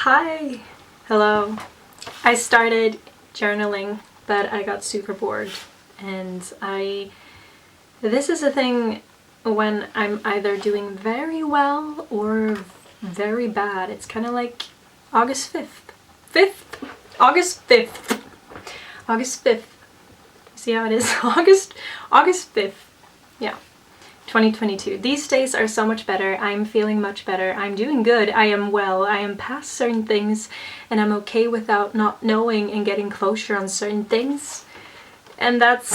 Hi! Hello. I started journaling, but I got super bored. And this is a thing when I'm either doing very well or very bad. It's kind of like August 5th. August 5th. August 5th. See how it is? August 5th. Yeah. 2022. These days are so much better. I'm feeling much better. I'm doing good. I am well. I am past certain things and I'm okay without not knowing and getting closure on certain things. And that's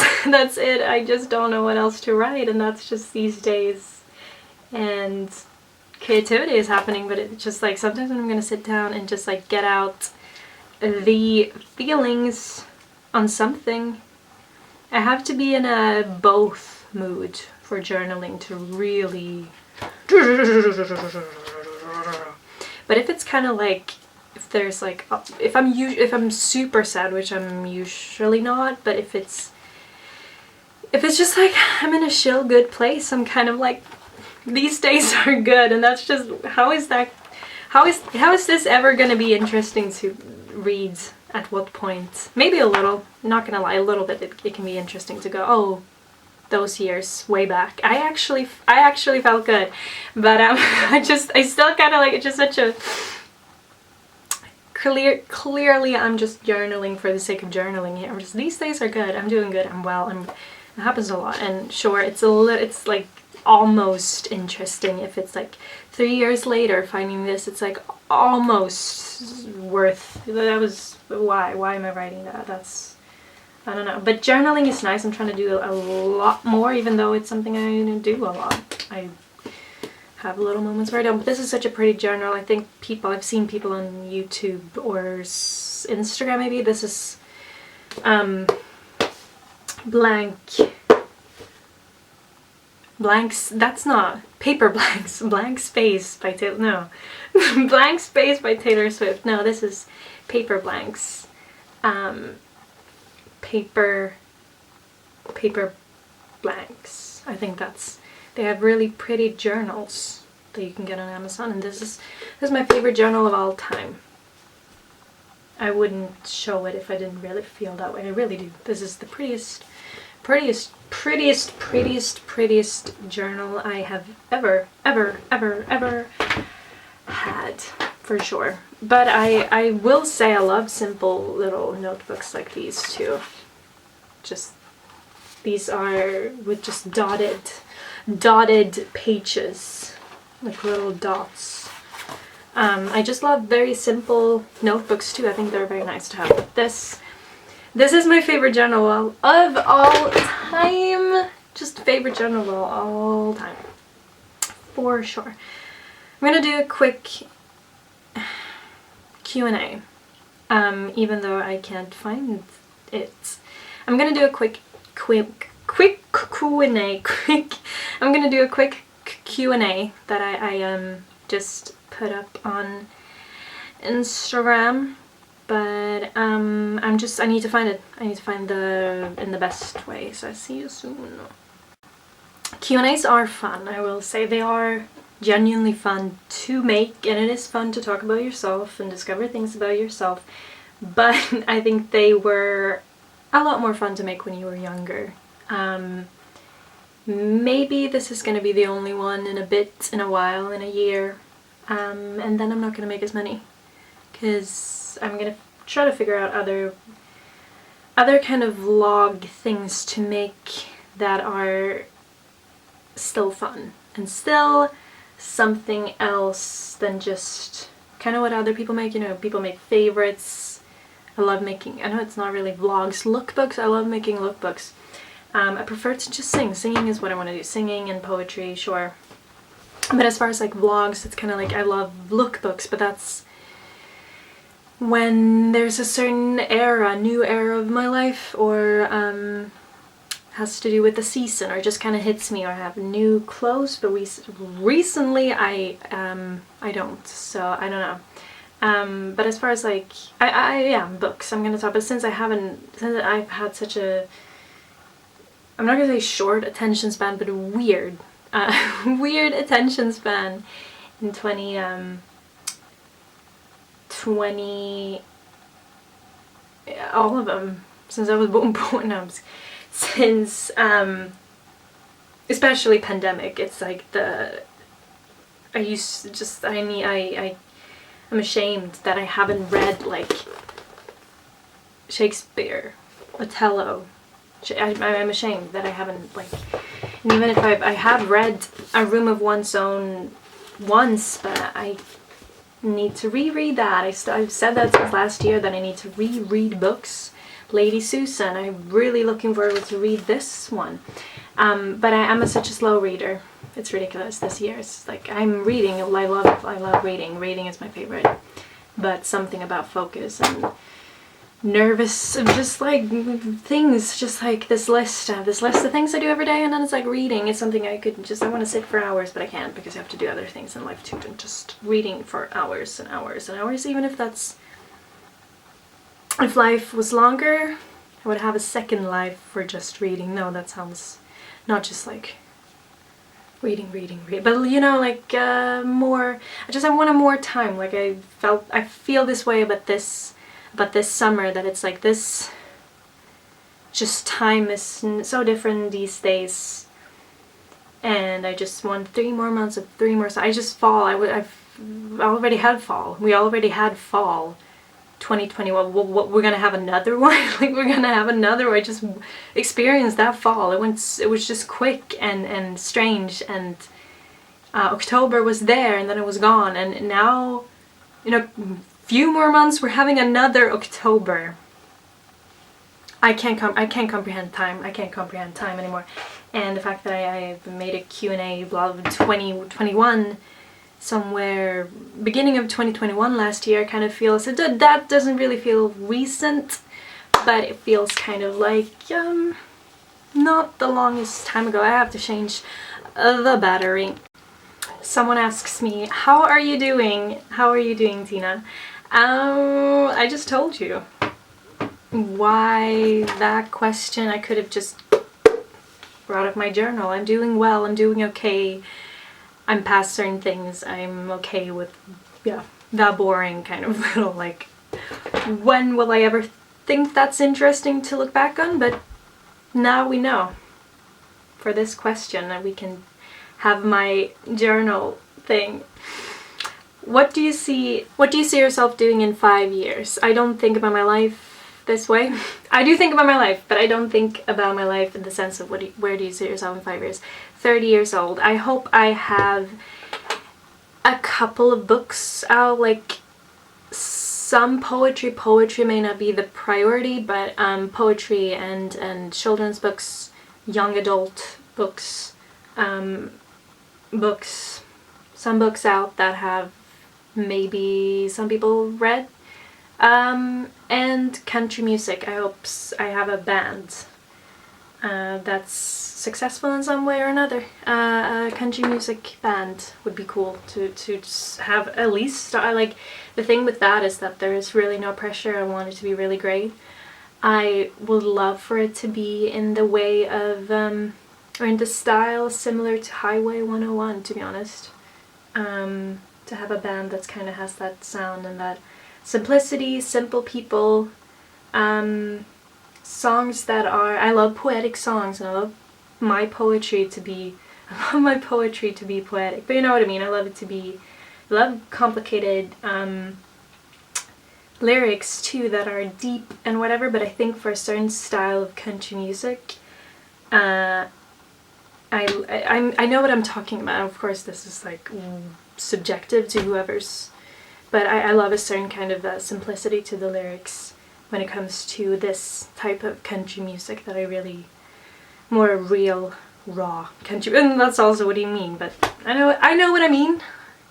it. I just don't know what else to write, and that's just these days. And creativity is happening, but it's just like sometimes when I'm gonna sit down and just like get out the feelings on something, I have to be in a both mood for journaling to really. But if it's kind of like, if there's like, if I'm super sad, which I'm usually not, but if it's just like I'm in a chill good place, I'm kind of like, these days are good. And that's just, how is this ever gonna be interesting to read? At what point? Maybe a little, not gonna lie, a little bit. It can be interesting to go, oh, those years way back. I actually felt good, but I still kind of like, it's just such a clearly I'm just journaling for the sake of journaling here. These days are good. I'm doing good. I'm well. It happens a lot, and sure, it's like almost interesting if it's like 3 years later finding this. It's like almost worth. That was why am I writing that? That's, I don't know. But journaling is nice. I'm trying to do a lot more, even though it's something I do a lot. I have little moments where I don't. But this is such a pretty journal. I think I've seen people on YouTube or Instagram maybe. This is blanks, that's not paper blanks, blank space by Taylor, no. Blank space by Taylor Swift. No, this is paper blanks. Paper blanks. I think they have really pretty journals that you can get on Amazon, and this is my favorite journal of all time. I wouldn't show it if I didn't really feel that way. I really do. This is the prettiest journal I have ever had, for sure. But I will say I love simple little notebooks like these too. Just, these are with just dotted pages, like little dots. I just love very simple notebooks too. I think they're very nice to have. But this is my favorite journal of all time. Just favorite journal of all time. For sure. I'm gonna do a quick Q&A. Even though I can't find it. I'm gonna do a quick Q&A. I'm gonna do a quick Q&A that I just put up on Instagram. But I need to find it. I need to find in the best way. So I see you soon. Q&As are fun. I will say they are genuinely fun to make, and it is fun to talk about yourself and discover things about yourself. But I think they were a lot more fun to make when you were younger. Maybe this is going to be the only one in a while, in a year. And then I'm not going to make as many. Because I'm going to try to figure out other kind of vlog things to make that are still fun and still something else than just kind of what other people make. You know, people make favorites. I love making, I know it's not really vlogs, lookbooks. I love making lookbooks. I prefer to just sing. Singing is what I want to do. Singing and poetry, sure. But as far as like vlogs, it's kind of like I love lookbooks, but that's when there's a certain new era of my life, or has to do with the season, or just kind of hits me, or I have new clothes. But recently I don't, so I don't know. But as far as like books, I'm gonna talk. But since I've had such a, I'm not gonna say short attention span, but a weird attention span in 20, all of them, since I was born, no, since, especially pandemic, it's like I'm ashamed that I haven't read like Shakespeare, Othello. I'm ashamed that I haven't, like, and even if I have read A Room of One's Own once, but I need to reread that. I've said that since last year, that I need to reread books. Lady Susan, I'm really looking forward to read this one. But I am such a slow reader. It's ridiculous this year. It's like I'm reading. I love reading. Reading is my favorite. But something about focus and nervous, just like things, just like this list of things I do every day, and then it's like reading is something I want to sit for hours, but I can't because I have to do other things in life too, and just reading for hours and hours and hours. Even if life was longer, I would have a second life for just reading. No, that sounds not just like reading, but you know, like more. I wanted more time. Like I feel this way about this summer, that it's like this. Just time is so different these days, and I just want 3 more months of 3 more. So I just fall. I've already had fall. We already had fall. 2021. We're gonna have another one. Like we're gonna have another one. I just experienced that fall. It was just quick and strange, and October was there and then it was gone, and now, you know, few more months we're having another October. I can't comprehend time. I can't comprehend time anymore. And the fact that I made a Q&A blog 2021 somewhere beginning of 2021 last year, kind of feels that doesn't really feel recent, but it feels kind of like not the longest time ago. I have to change the battery. Someone asks me, how are you doing? How are you doing, Tina? I just told you. Why that question? I could have just brought up my journal. I'm doing well. I'm doing okay. I'm past certain things. I'm okay with, yeah, that boring kind of little, like, when will I ever think that's interesting to look back on? But now we know. For this question, that we can have my journal thing. What do you see yourself doing in 5 years? I don't think about my life this way. I do think about my life, but I don't think about my life in the sense of where do you see yourself in 5 years? 30 years old. I hope I have a couple of books out, like some poetry. Poetry may not be the priority, but poetry and children's books, young adult books, some books out that have maybe some people read. And country music. I hope I have a band that's successful in some way or another. A country music band would be cool to just have at least. Like, the thing with that is that there is really no pressure. I want it to be really great. I would love for it to be in the way of or in the style similar to Highway 101, to be honest. To have a band that's kind of has that sound and that simplicity, simple people, songs that are, I love poetic songs, and I love my poetry to be poetic, but you know what I mean. I love complicated lyrics too that are deep and whatever, but I think for a certain style of country music, I know what I'm talking about. Of course, this is like subjective to whoever's, but I love a certain kind of simplicity to the lyrics when it comes to this type of country music that I really, more real, raw country, and that's also what you mean, but I know what I mean.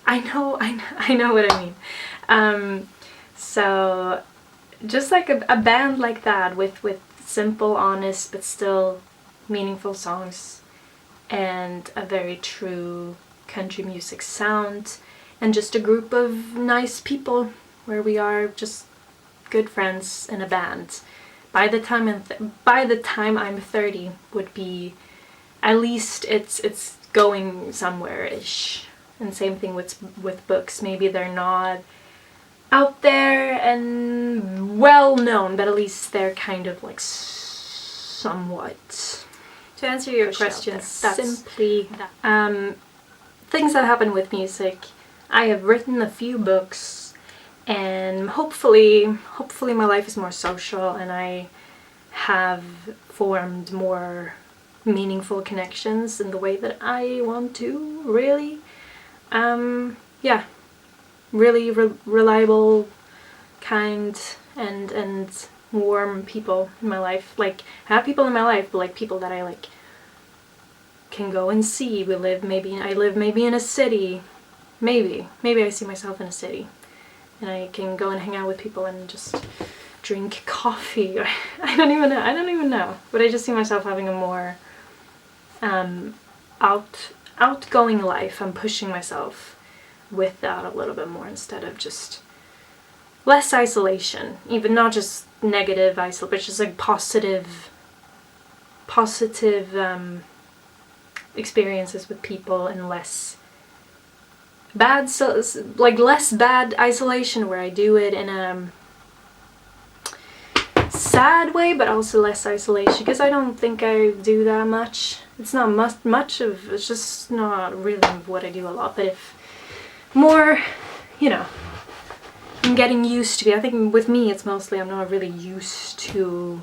I know what I mean. So just like a band like that with simple, honest, but still meaningful songs, and a very true country music sound, and just a group of nice people where we are just good friends in a band. By the time I'm 30 would be, at least it's going somewhere-ish. And same thing with books. Maybe they're not out there and well known, but at least they're kind of like somewhat. To answer your question, that's simply that. Things that happen with music. I have written a few books, and hopefully my life is more social, and I have formed more meaningful connections in the way that I want to, really. Yeah, really reliable, kind, and warm people in my life. Like, I have people in my life, but like people that I like can go and see. I live maybe in a city. Maybe I see myself in a city, and I can go and hang out with people and just drink coffee. I don't even know. But I just see myself having a more outgoing life. I'm pushing myself with that a little bit more, instead of just less isolation. Even not just negative isolation, but just like positive experiences with people, and less bad, so like less bad isolation where I do it in a sad way, but also less isolation, because I don't think I do that much. It's not much of, it's just not really what I do a lot, but if more, you know, I'm getting used to it. I think with me it's mostly I'm not really used to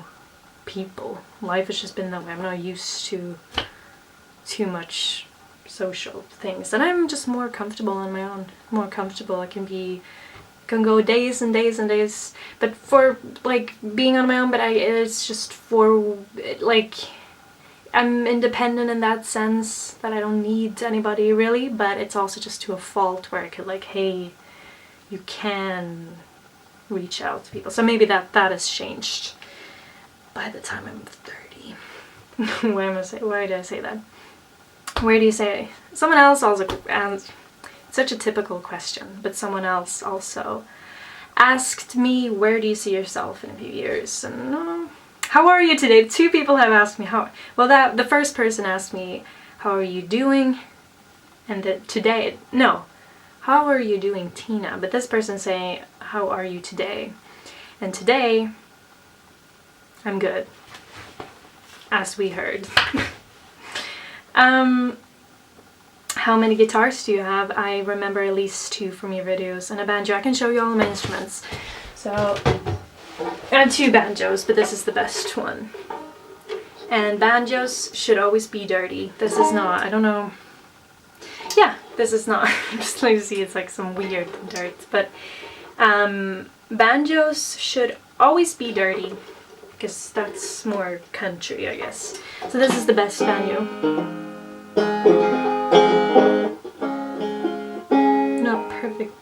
people. Life has just been that way. I'm not used to too much social things, and I'm just more comfortable on my own. More comfortable. I can go days and days and days, but for like being on my own. But it's just for like I'm independent in that sense, that I don't need anybody really. But it's also just to a fault where I could like, hey, you can reach out to people. So maybe that has changed by the time I'm 30. Why did I say that? Where do you say? Someone else also asked, such a typical question, but someone else also asked me, where do you see yourself in a few years? And how are you today? 2 people have asked me how. Well, the first person asked me, how are you doing? And today, no, how are you doing, Tina? But this person saying, how are you today? And today, I'm good, as we heard. How many guitars do you have? I remember at least 2 from your videos, and a banjo. I can show you all my instruments. So I have 2 banjos, but this is the best one. And banjos should always be dirty. This is not, I don't know. Yeah, this is not. Just like you see, it's like some weird dirt. But banjos should always be dirty, because that's more country, I guess. So this is the best banjo. Not perfect.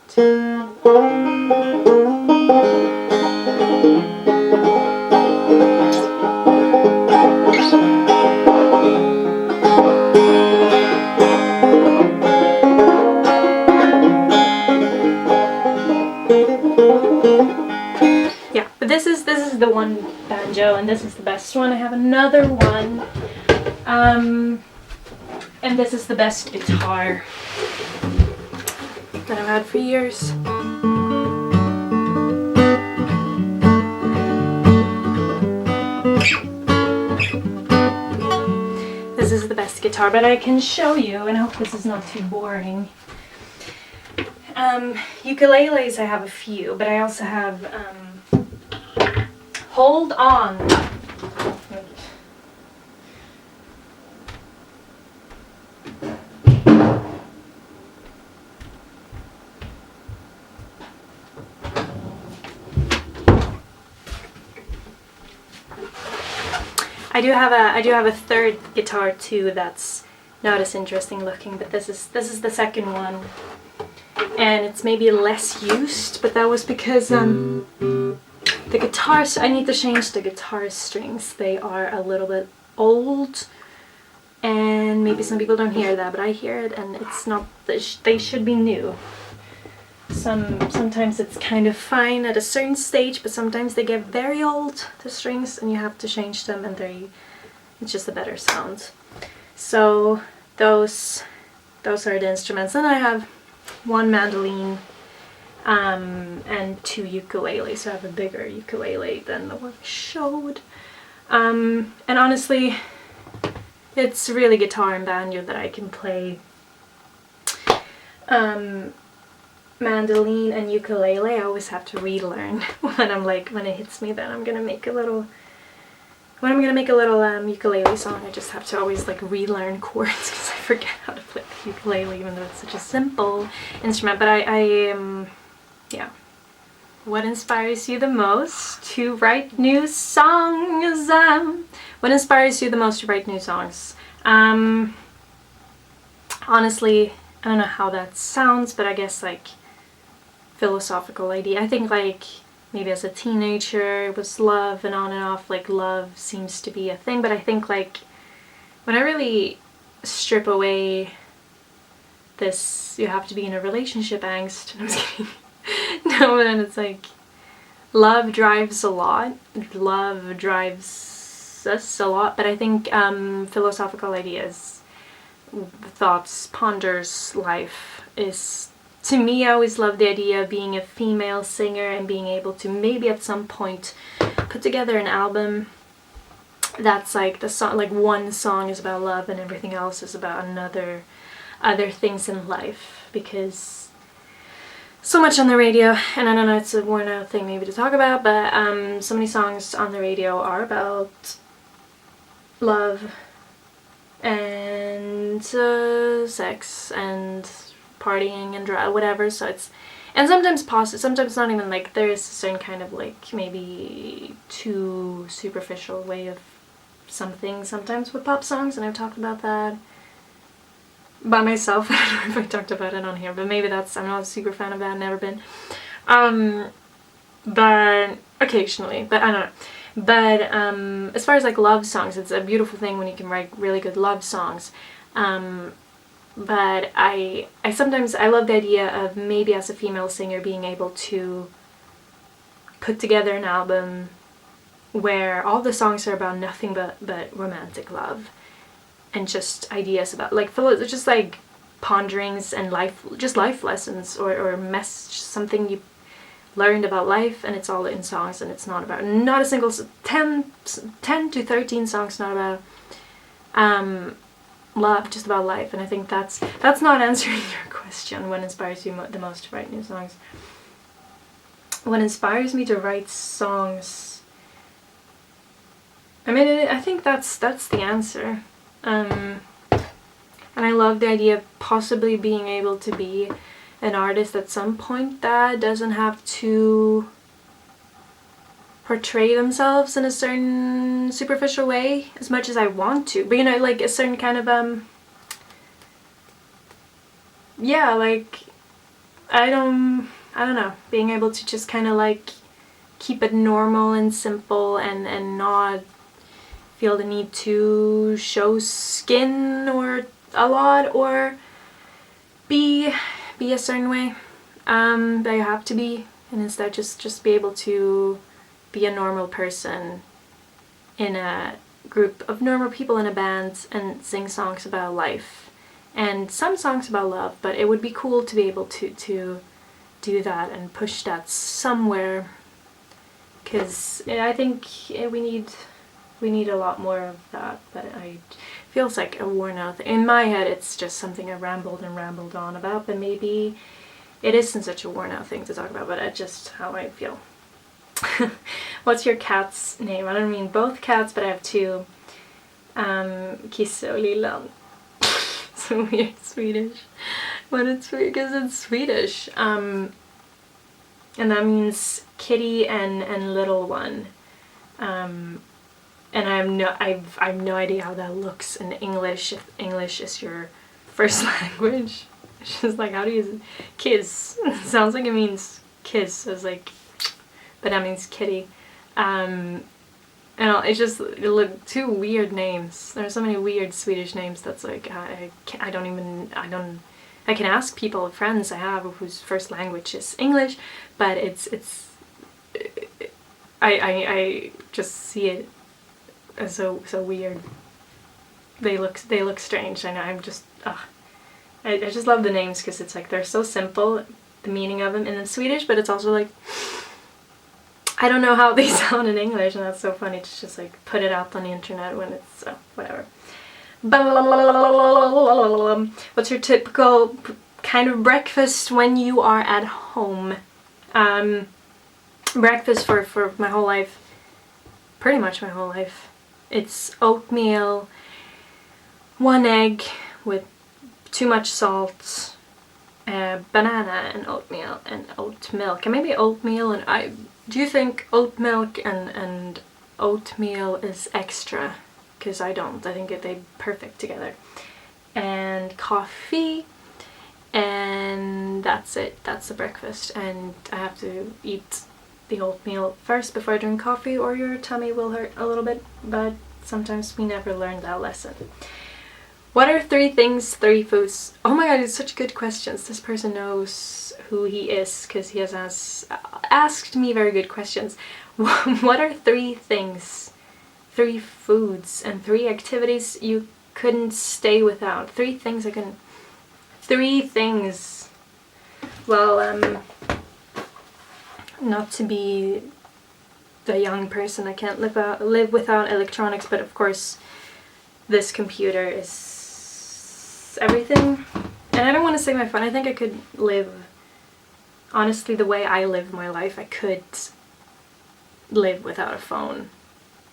Yeah, but this is the one banjo, and this is the best one. I have another one, and this is the best guitar that I've had for years. This is the best guitar, but I can show you, and I hope this is not too boring. Ukuleles, I have a few, but I also have, hold on. I do have a third guitar too that's not as interesting looking, but this is the second one, and it's maybe less used, but that was because the guitars, I need to change the guitar strings. They are a little bit old, and maybe some people don't hear that, but I hear it, and it's not, they should be new. Sometimes it's kind of fine at a certain stage, but sometimes they get very old, the strings, and you have to change them, and it's just a better sound. So those are the instruments. And I have 1 mandolin, and 2 ukuleles. So I have a bigger ukulele than the one I showed. And honestly, it's really guitar and banjo that I can play. Mandolin and ukulele, I always have to relearn when it hits me that I'm gonna make a little ukulele song. I just have to always like relearn chords because I forget how to play the ukulele, even though it's such a simple instrument. But yeah. What inspires you the most to write new songs? What inspires you the most to write new songs? Honestly, I don't know how that sounds, but I guess like philosophical idea. I think like maybe as a teenager it was love, and on and off, like love seems to be a thing, but I think like when I really strip away this you have to be in a relationship angst, I'm just kidding. No, then it's like love drives a lot. Love drives us a lot, but I think philosophical ideas, thoughts, ponders life is, to me, I always loved the idea of being a female singer and being able to maybe at some point put together an album that's like the song, like one song is about love and everything else is about other things in life, because so much on the radio, and I don't know, it's a worn out thing maybe to talk about, but so many songs on the radio are about love and sex and partying and whatever. So it's, and sometimes positive, sometimes not even, like there is a certain kind of like maybe too superficial way of something sometimes with pop songs, and I've talked about that by myself. I don't know if I talked about it on here, but maybe that's, I'm not a super fan of that, never been. But occasionally, but I don't know. But as far as like love songs, it's a beautiful thing when you can write really good love songs. But I sometimes, I love the idea of maybe as a female singer being able to put together an album where all the songs are about nothing but romantic love, and just ideas about like just like ponderings and life lessons, or something you learned about life, and it's all in songs, and it's not a single 10 to 13 songs not about love, just about life. And I think that's not answering your question. What inspires you the most to write new songs? What inspires me to write songs, I mean, I think that's the answer. And I love the idea of possibly being able to be an artist at some point that doesn't have to portray themselves in a certain superficial way as much as I want to, but you know, like a certain kind of yeah, like I don't know, being able to just kind of like keep it normal and simple, and not feel the need to show skin or a lot, or be a certain way that you have to be, and instead just be able to be a normal person in a group of normal people in a band and sing songs about life and some songs about love. But it would be cool to be able to do that and push that somewhere, because I think we need a lot more of that. But it feels like a worn out thing. In my head it's just something I rambled on about, but maybe it isn't such a worn out thing to talk about, but it's just how I feel. What's your cat's name? I don't mean both cats, but I have two. Kisse och Lillan. So weird Swedish. But it's weird because it's Swedish. And that means kitty and little one. And I have no idea how that looks in English, if English is your first language. It's just like, how do you kiss? It sounds like it means kiss. So it's like, but that means kitty. And it look two weird names. There are so many weird Swedish names that's like I can ask people, friends I have whose first language is English, but I just see it as so weird. They look strange. I know. I just love the names because it's like they're so simple, the meaning of them in Swedish, but it's also like, I don't know how they sound in English, and that's so funny to just like put it out on the internet when it's whatever. What's your typical kind of breakfast when you are at home? Breakfast for my whole life, pretty much my whole life, it's oatmeal, 1 egg with too much salt, banana and oatmeal and oat milk, and maybe oatmeal and do you think oat milk and oatmeal is extra? Because I don't. I think they're perfect together. And coffee, and that's it. That's the breakfast. And I have to eat the oatmeal first before I drink coffee, or your tummy will hurt a little bit. But sometimes we never learn that lesson. What are 3 things, 3 foods? Oh my god, it's such good questions. This person knows who he is because he has asked me very good questions. What are 3 things, 3 foods, and 3 activities you couldn't stay without? 3 things I couldn't... 3 things. Well, not to be the young person, I can't live without electronics, but of course this computer is everything. And I don't want to say my phone. I think I could live, honestly, the way I live my life, I could live without a phone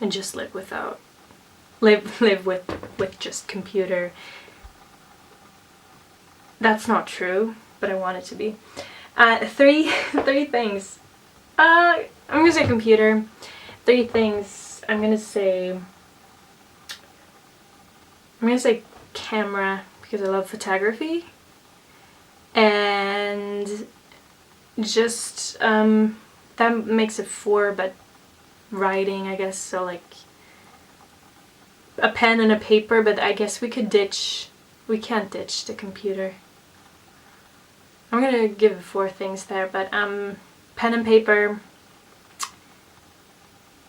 and just live with just computer. That's not true, but I want it to be. 3 things. I'm gonna say computer. 3 things. I'm gonna say camera, because I love photography, and just that makes it 4, but writing, I guess, so like a pen and a paper, but I guess we can't ditch the computer. I'm gonna give 4 things there, but pen and paper,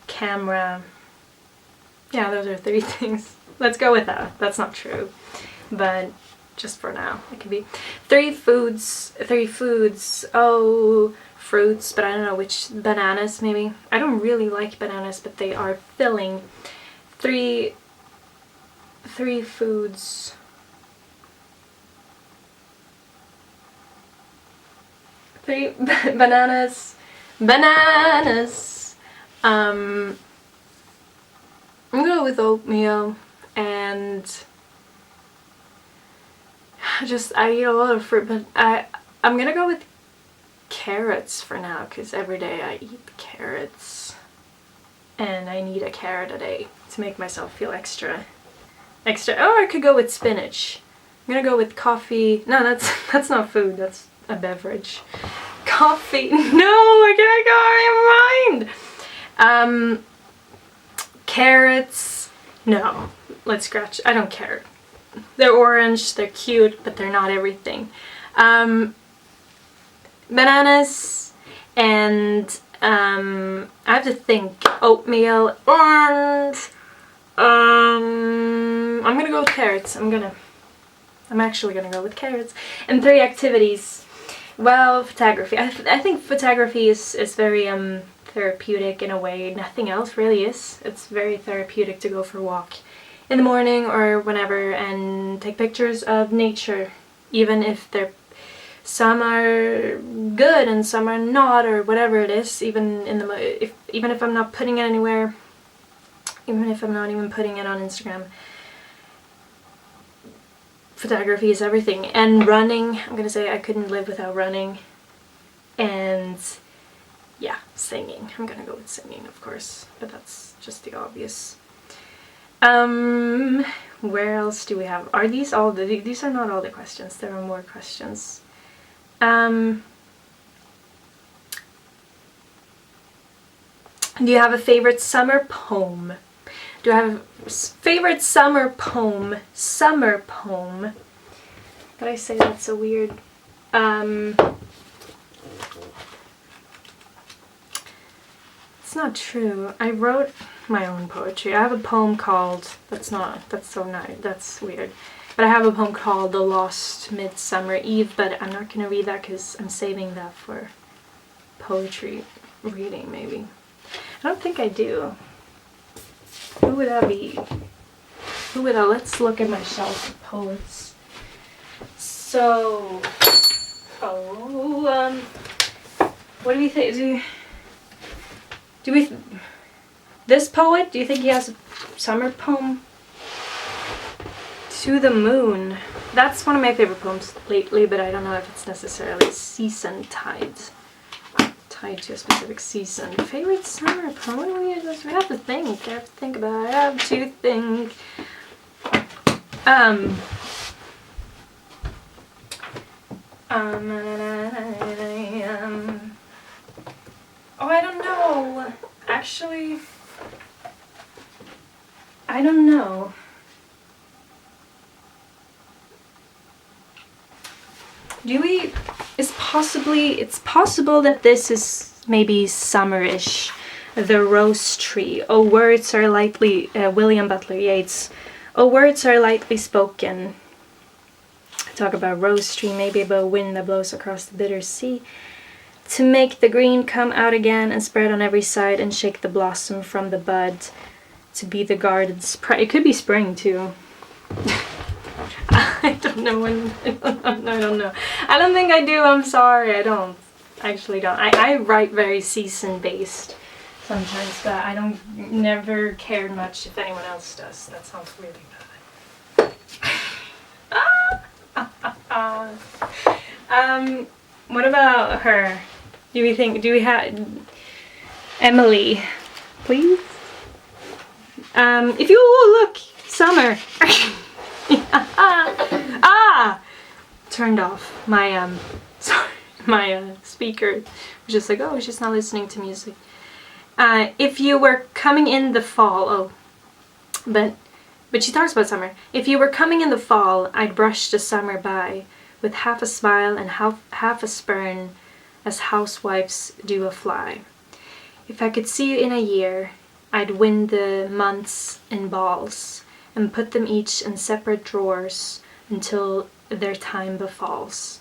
camera, yeah, those are 3 things. Let's go with that. That's not true, but just for now, it can be 3 foods. 3 foods. Oh, fruits, but I don't know which. Bananas, maybe. I don't really like bananas, but they are filling. 3 foods. 3 bananas. Bananas. I'm gonna go with oatmeal, and I eat a lot of fruit, but I'm gonna go with carrots for now, because every day I eat carrots, and I need a carrot a day to make myself feel extra. Oh, I could go with spinach. I'm gonna go with coffee. No, that's not food, that's a beverage. Coffee. No, I can't go in my mind. Carrots. No, let's scratch. I don't care. They're orange, they're cute, but they're not everything. Bananas, and I have to think. Oatmeal, and I'm gonna go with carrots. I'm actually gonna go with carrots. And 3 activities. Well, photography. I think photography is very therapeutic in a way. Nothing else really is. It's very therapeutic to go for a walk in the morning or whenever and take pictures of nature, even if some are good and some are not, or whatever it is. Even if I'm not putting it anywhere, even if I'm not even putting it on Instagram, photography is everything. And running, I'm gonna say I couldn't live without running. And yeah, singing. I'm gonna go with singing, of course, but that's just the obvious. Where else do we have? Are these all these are not all the questions. There are more questions. Do you have a favorite summer poem? Do I have a favorite summer poem? Summer poem. But I say that's so weird. It's not true. I wrote my own poetry. I have a poem called, that's so nice, that's weird. I But I have a poem called The Lost Midsummer Eve, but I'm not going to read that because I'm saving that for poetry reading, maybe. I don't think I do. Who would that be? Who would that? Let's look at my shelf of poets. So, what do we think? This poet, do you think he has a summer poem? To the Moon. That's one of my favorite poems lately, but I don't know if it's necessarily season tied to a specific season. Favorite summer poem? We have to think. I have to think about it. I have to think. Oh, I don't know. Actually, I don't know. It's possible that this is maybe summerish. The Rose Tree. Oh, words are lightly, William Butler Yeats. Oh, words are lightly spoken. Talk about rose tree, maybe about wind that blows across the bitter sea. To make the green come out again and spread on every side and shake the blossom from the bud. To be the garden's pride. It could be spring too. I don't know when. I don't know. I don't think I do. I'm sorry. I don't. Actually don't. I write very season based sometimes, but I don't never cared much if anyone else does. That sounds really bad. What about her? Do we have Emily, please? If you look, summer. Turned off my speaker. Was just like, oh, she's not listening to music. If you were coming in the fall, but she talks about summer. If you were coming in the fall, I'd brush the summer by with half a smile and half a spurn, as housewives do a fly. If I could see you in a year, I'd win the months in balls and put them each in separate drawers until their time befalls.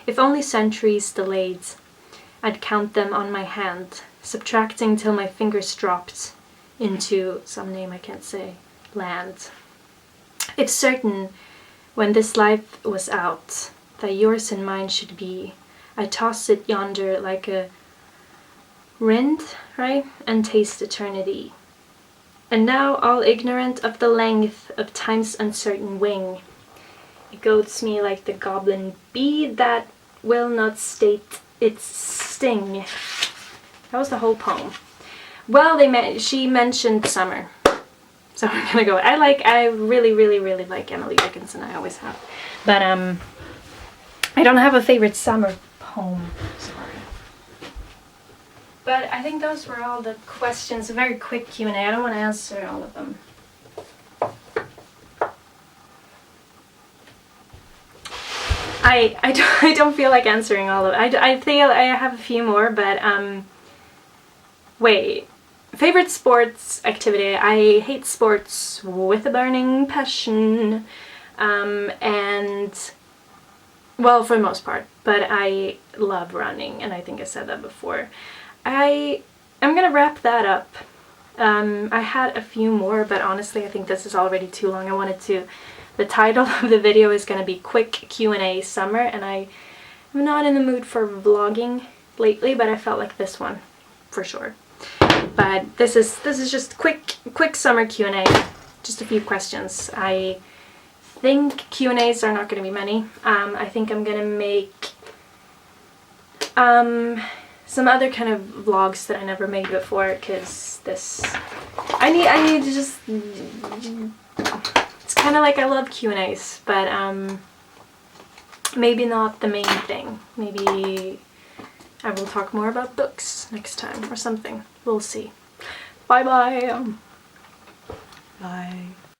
If only centuries delayed, I'd count them on my hand, subtracting till my fingers dropped into some name I can't say, land. If certain, when this life was out, that yours and mine should be, I toss it yonder like a rind, right, and taste eternity. And now, all ignorant of the length of time's uncertain wing, it goads me like the goblin bee that will not state its sting. That was the whole poem. Well, she mentioned summer, so I'm gonna go. I really, really, really like Emily Dickinson. I always have, but I don't have a favorite summer poem. Sorry. But I think those were all the questions. A very quick Q&A. I don't want to answer all of them. I don't feel like answering all of it. I feel I have a few more, but wait. Favorite sports activity? I hate sports with a burning passion, and well, for the most part. But I love running, and I think I said that before. I'm gonna wrap that up. I had a few more, but honestly I think this is already too long. The title of the video is gonna be Quick Q&A Summer, and I'm not in the mood for vlogging lately, but I felt like this one for sure. But this is just quick summer Q&A, just a few questions. I think Q&As are not gonna be many. I think I'm gonna make some other kind of vlogs that I never made before, because I need to just, it's kind of like I love Q&As, but maybe not the main thing. Maybe I will talk more about books next time or something. We'll see. Bye bye. Bye.